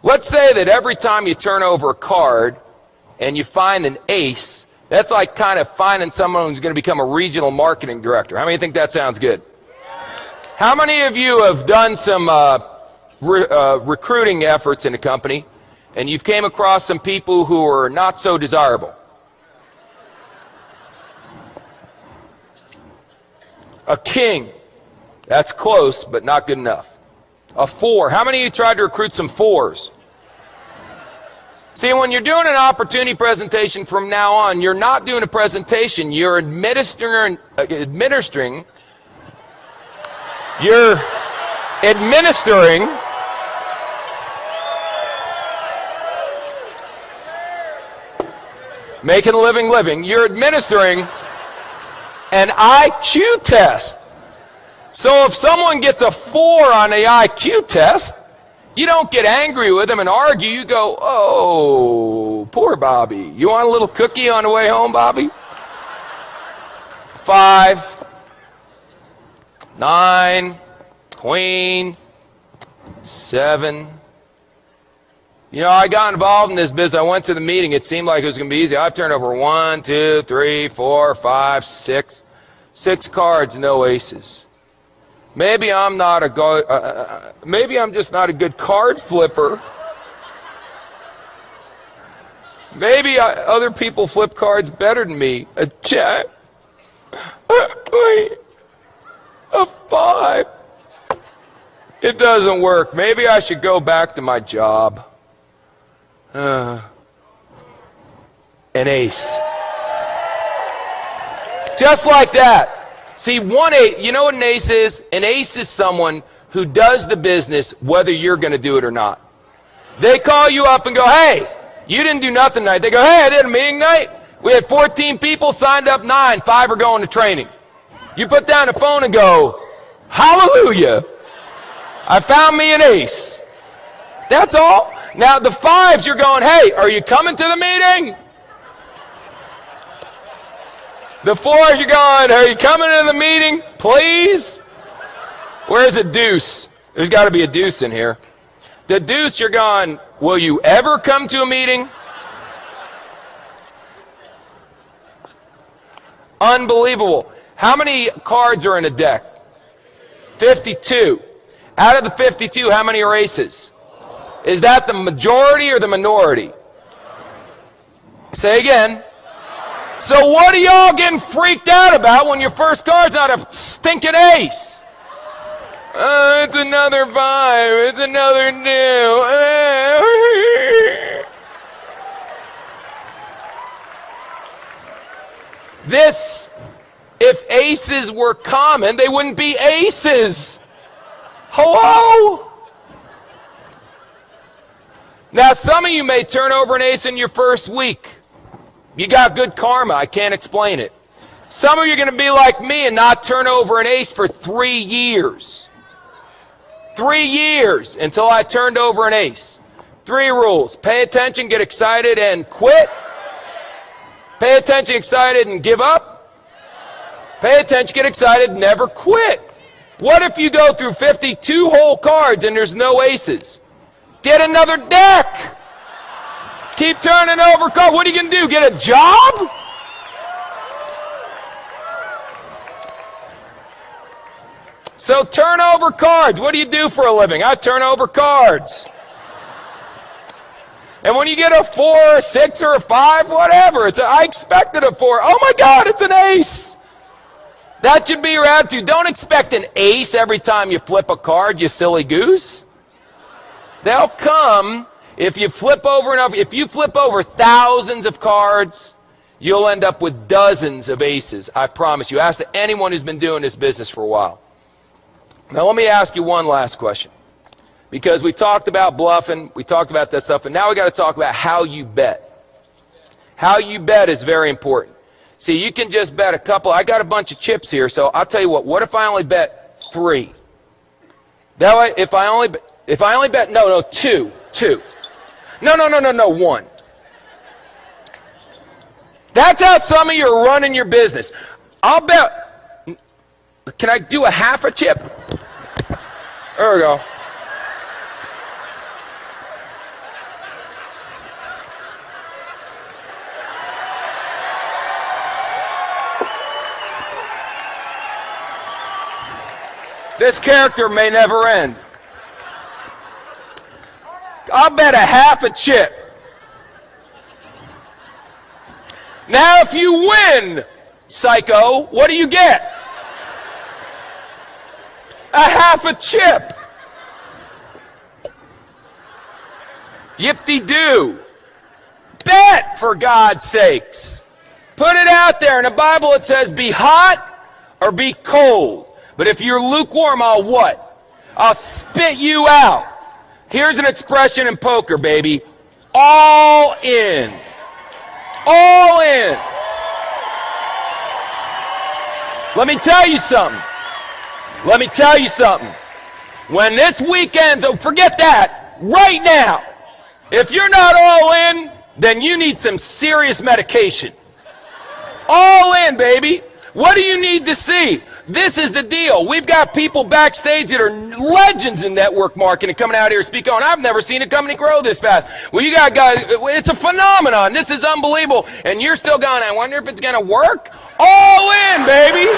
Let's say that every time you turn over a card and you find an ace, that's like kind of finding someone who's going to become a regional marketing director. How many think that sounds good? How many of you have done some recruiting efforts in a company and you've came across some people who are not so desirable? A king. That's close, but not good enough. A 4. How many of you tried to recruit some 4s? See, when you're doing an opportunity presentation from now on, you're not doing a presentation. You're administering making a living. You're administering an IQ test. So if someone gets a 4 on the IQ test, you don't get angry with them and argue. You go, oh, poor Bobby. You want a little cookie on the way home, Bobby? 5, 9, queen, 7. You know, I got involved in this business. I went to the meeting. It seemed like it was going to be easy. I've turned over 1, 2, 3, 4, 5, 6. 6 cards, no aces. Maybe I'm just not a good card flipper. Maybe other people flip cards better than me. A jack. A 5. It doesn't work. Maybe I should go back to my job. An ace. Just like that. See, 1 8, you know what an ace is? An ace is someone who does the business whether you're going to do it or not. They call you up and go, hey, you didn't do nothing tonight. They go, hey, I did a meeting tonight. We had 14 people, signed up 9, 5 are going to training. You put down the phone and go, hallelujah, I found me an ace. That's all. Now the 5s, you're going, hey, are you coming to the meeting? The 4s, you're going, are you coming to the meeting, please? Where's a deuce? There's got to be a deuce in here. The deuce, you're going, will you ever come to a meeting? Unbelievable. How many cards are in a deck? 52. Out of the 52, how many are aces? Is that the majority or the minority? Say again. So what are y'all getting freaked out about when your first card's not a stinking ace? It's another 5. It's another 2. This, if aces were common, they wouldn't be aces. Hello? Now, some of you may turn over an ace in your first week. You got good karma. I can't explain it. Some of you are going to be like me and not turn over an ace for 3 years. 3 years until I turned over an ace. 3 rules. Pay attention, get excited, and quit. Pay attention, excited, and give up. Pay attention, get excited, never quit. What if you go through 52 whole cards and there's no aces? Get another deck. Keep turning over cards. What are you going to do? Get a job? So turn over cards. What do you do for a living? I turn over cards. And when you get a 4, a 6, or a 5, whatever, I expected a 4. Oh my God, it's an ace. That should be your attitude. Don't expect an ace every time you flip a card, you silly goose. They'll come if you flip over enough. If you flip over thousands of cards, you'll end up with dozens of aces. I promise you. Ask anyone who's been doing this business for a while. Now let me ask you one last question. Because we talked about bluffing, we talked about that stuff, and now we got to talk about how you bet. How you bet is very important. See, you can just bet a couple. I got a bunch of chips here, so I'll tell you what if I only bet 3? That way, if I only bet, no, 2. No, 1. That's how some of you are running your business. I'll bet, can I do a half a chip? There we go. This character may never end. I'll bet a half a chip. Now, if you win, psycho, what do you get? A half a chip. Yip-de-doo. Bet, for God's sakes. Put it out there. In the Bible it says be hot or be cold. But if you're lukewarm, I'll what? I'll spit you out. Here's an expression in poker, baby. All in. All in. Let me tell you something. Let me tell you something. When this weekend's over, forget that. Right now. If you're not all in, then you need some serious medication. All in, baby. What do you need to see? This is the deal. We've got people backstage that are legends in network marketing coming out here speaking on. I've never seen a company grow this fast. Well, you got guys, it's a phenomenon. This is unbelievable. And you're still going, I wonder if it's going to work? All in, baby.